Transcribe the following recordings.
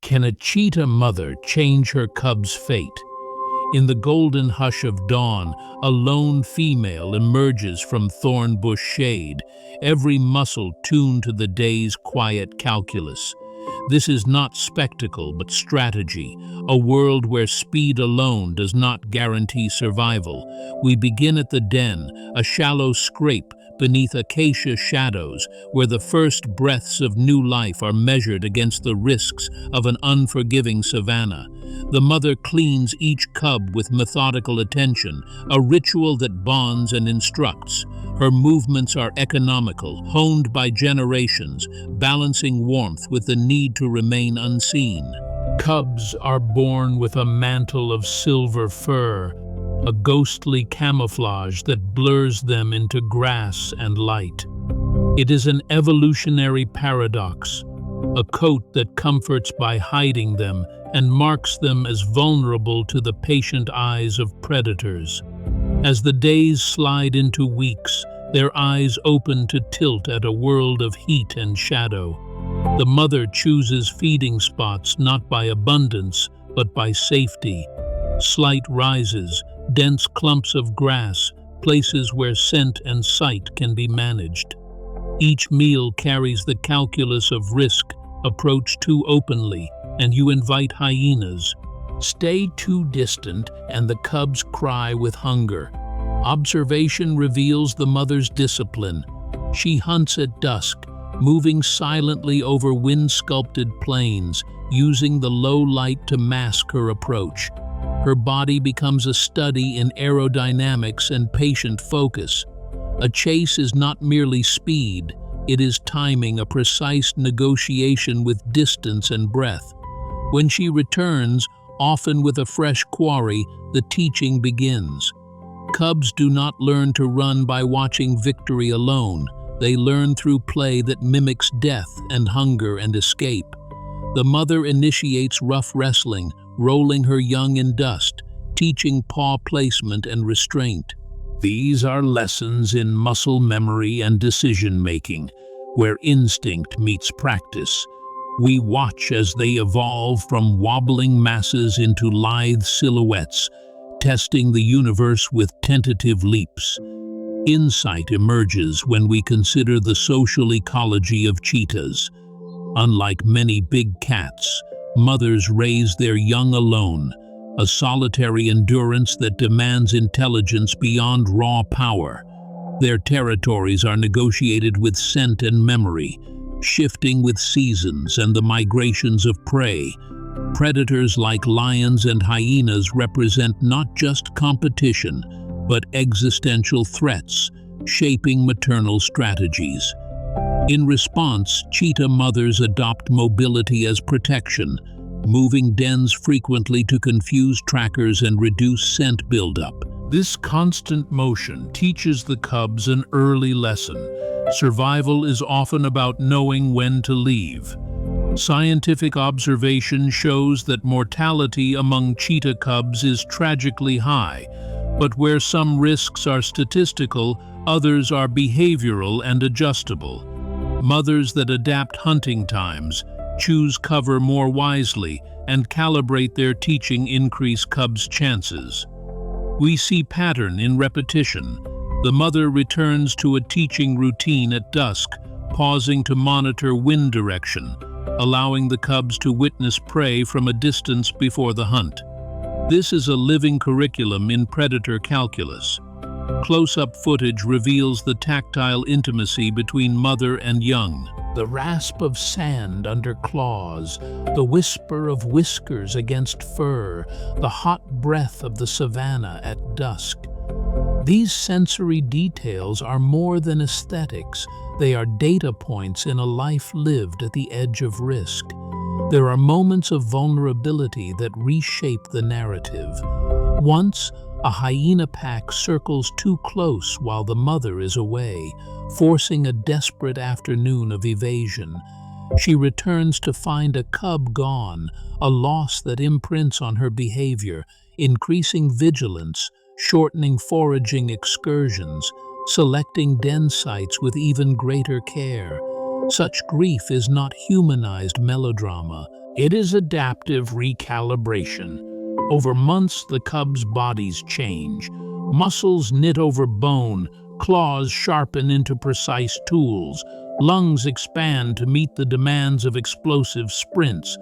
Can a cheetah mother change her cub's fate? In the golden hush of dawn, a lone female emerges from thorn bush shade, every muscle tuned to the day's quiet calculus. This is not spectacle, but strategy, a world where speed alone does not guarantee survival. We begin at the den, a shallow scrape beneath acacia shadows, where the first breaths of new life are measured against the risks of an unforgiving savanna. The mother cleans each cub with methodical attention, a ritual that bonds and instructs. Her movements are economical, honed by generations, balancing warmth with the need to remain unseen. Cubs are born with a mantle of silver fur, a ghostly camouflage that blurs them into grass and light. It is an evolutionary paradox, a coat that comforts by hiding them and marks them as vulnerable to the patient eyes of predators. As the days slide into weeks, their eyes open to tilt at a world of heat and shadow. The mother chooses feeding spots not by abundance, but by safety. Slight rises, dense clumps of grass, places where scent and sight can be managed. Each meal carries the calculus of risk, approach too openly, and you invite hyenas. Stay too distant, and the cubs cry with hunger. Observation reveals the mother's discipline. She hunts at dusk, moving silently over wind-sculpted plains, using the low light to mask her approach. Her body becomes a study in aerodynamics and patient focus. A chase is not merely speed, it is timing, a precise negotiation with distance and breath. When she returns, often with a fresh quarry, the teaching begins. Cubs do not learn to run by watching victory alone. They learn through play that mimics death and hunger and escape. The mother initiates rough wrestling, rolling her young in dust, teaching paw placement and restraint. These are lessons in muscle memory and decision-making, where instinct meets practice. We watch as they evolve from wobbling masses into lithe silhouettes, testing the universe with tentative leaps. Insight emerges when we consider the social ecology of cheetahs. Unlike many big cats, mothers raise their young alone, a solitary endurance that demands intelligence beyond raw power. Their territories are negotiated with scent and memory, shifting with seasons and the migrations of prey. Predators like lions and hyenas represent not just competition, but existential threats, shaping maternal strategies. In response, cheetah mothers adopt mobility as protection, moving dens frequently to confuse trackers and reduce scent buildup. This constant motion teaches the cubs an early lesson. Survival is often about knowing when to leave. Scientific observation shows that mortality among cheetah cubs is tragically high, but where some risks are statistical, others are behavioral and adjustable. Mothers that adapt hunting times, choose cover more wisely, and calibrate their teaching increase cubs' chances. We see pattern in repetition. The mother returns to a teaching routine at dusk, pausing to monitor wind direction, allowing the cubs to witness prey from a distance before the hunt. This is a living curriculum in predator calculus. Close-up footage reveals the tactile intimacy between mother and young. The rasp of sand under claws, the whisper of whiskers against fur, the hot breath of the savanna at dusk. These sensory details are more than aesthetics. They are data points in a life lived at the edge of risk. There are moments of vulnerability that reshape the narrative. Once, a hyena pack circles too close while the mother is away, forcing a desperate afternoon of evasion. She returns to find a cub gone, a loss that imprints on her behavior, increasing vigilance, shortening foraging excursions, selecting den sites with even greater care. Such grief is not humanized melodrama. It is adaptive recalibration. Over months, the cub's bodies change. Muscles knit over bone, claws sharpen into precise tools, lungs expand to meet the demands of explosive sprints,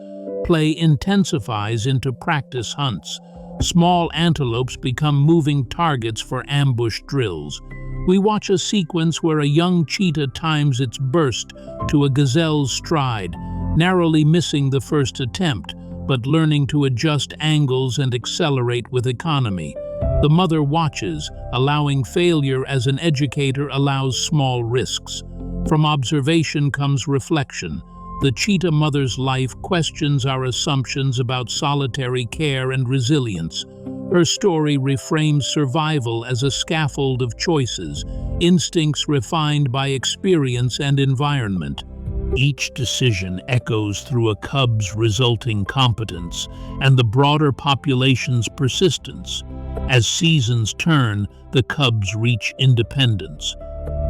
play intensifies into practice hunts. Small antelopes become moving targets for ambush drills. We watch a sequence where a young cheetah times its burst to a gazelle's stride, narrowly missing the first attempt, but learning to adjust angles and accelerate with economy. The mother watches, allowing failure as an educator allows small risks. From observation comes reflection. The cheetah mother's life questions our assumptions about solitary care and resilience. Her story reframes survival as a scaffold of choices, instincts refined by experience and environment. Each decision echoes through a cub's resulting competence and the broader population's persistence. As seasons turn, the cubs reach independence.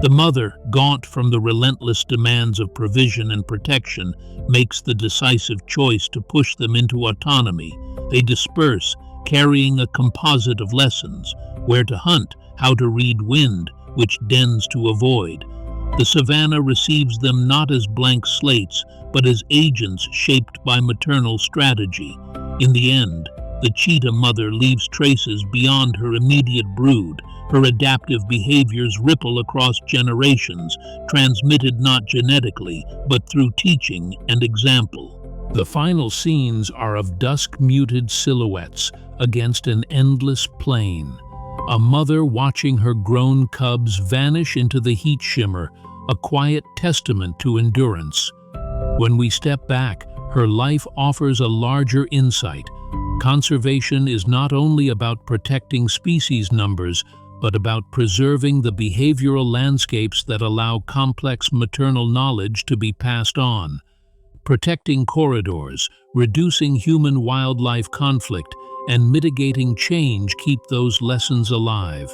The mother, gaunt from the relentless demands of provision and protection, makes the decisive choice to push them into autonomy. They disperse, carrying a composite of lessons: where to hunt, how to read wind, which dens to avoid. The savanna receives them not as blank slates, but as agents shaped by maternal strategy. In the end, the cheetah mother leaves traces beyond her immediate brood. Her adaptive behaviors ripple across generations, transmitted not genetically, but through teaching and example. The final scenes are of dusk-muted silhouettes against an endless plain. A mother watching her grown cubs vanish into the heat shimmer, a quiet testament to endurance. When we step back, her life offers a larger insight. Conservation is not only about protecting species numbers, but about preserving the behavioral landscapes that allow complex maternal knowledge to be passed on. Protecting corridors, reducing human-wildlife conflict, and mitigating change keep those lessons alive.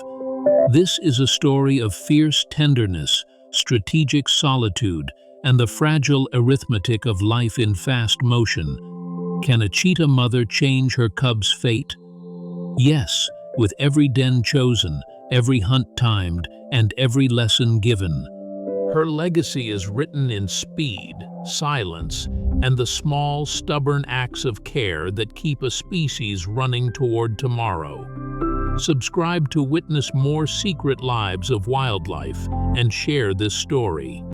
This is a story of fierce tenderness, strategic solitude, and the fragile arithmetic of life in fast motion. Can a cheetah mother change her cub's fate? Yes, with every den chosen, every hunt timed, and every lesson given. Her legacy is written in speed, silence, and the small, stubborn acts of care that keep a species running toward tomorrow. Subscribe to witness more secret lives of wildlife and share this story.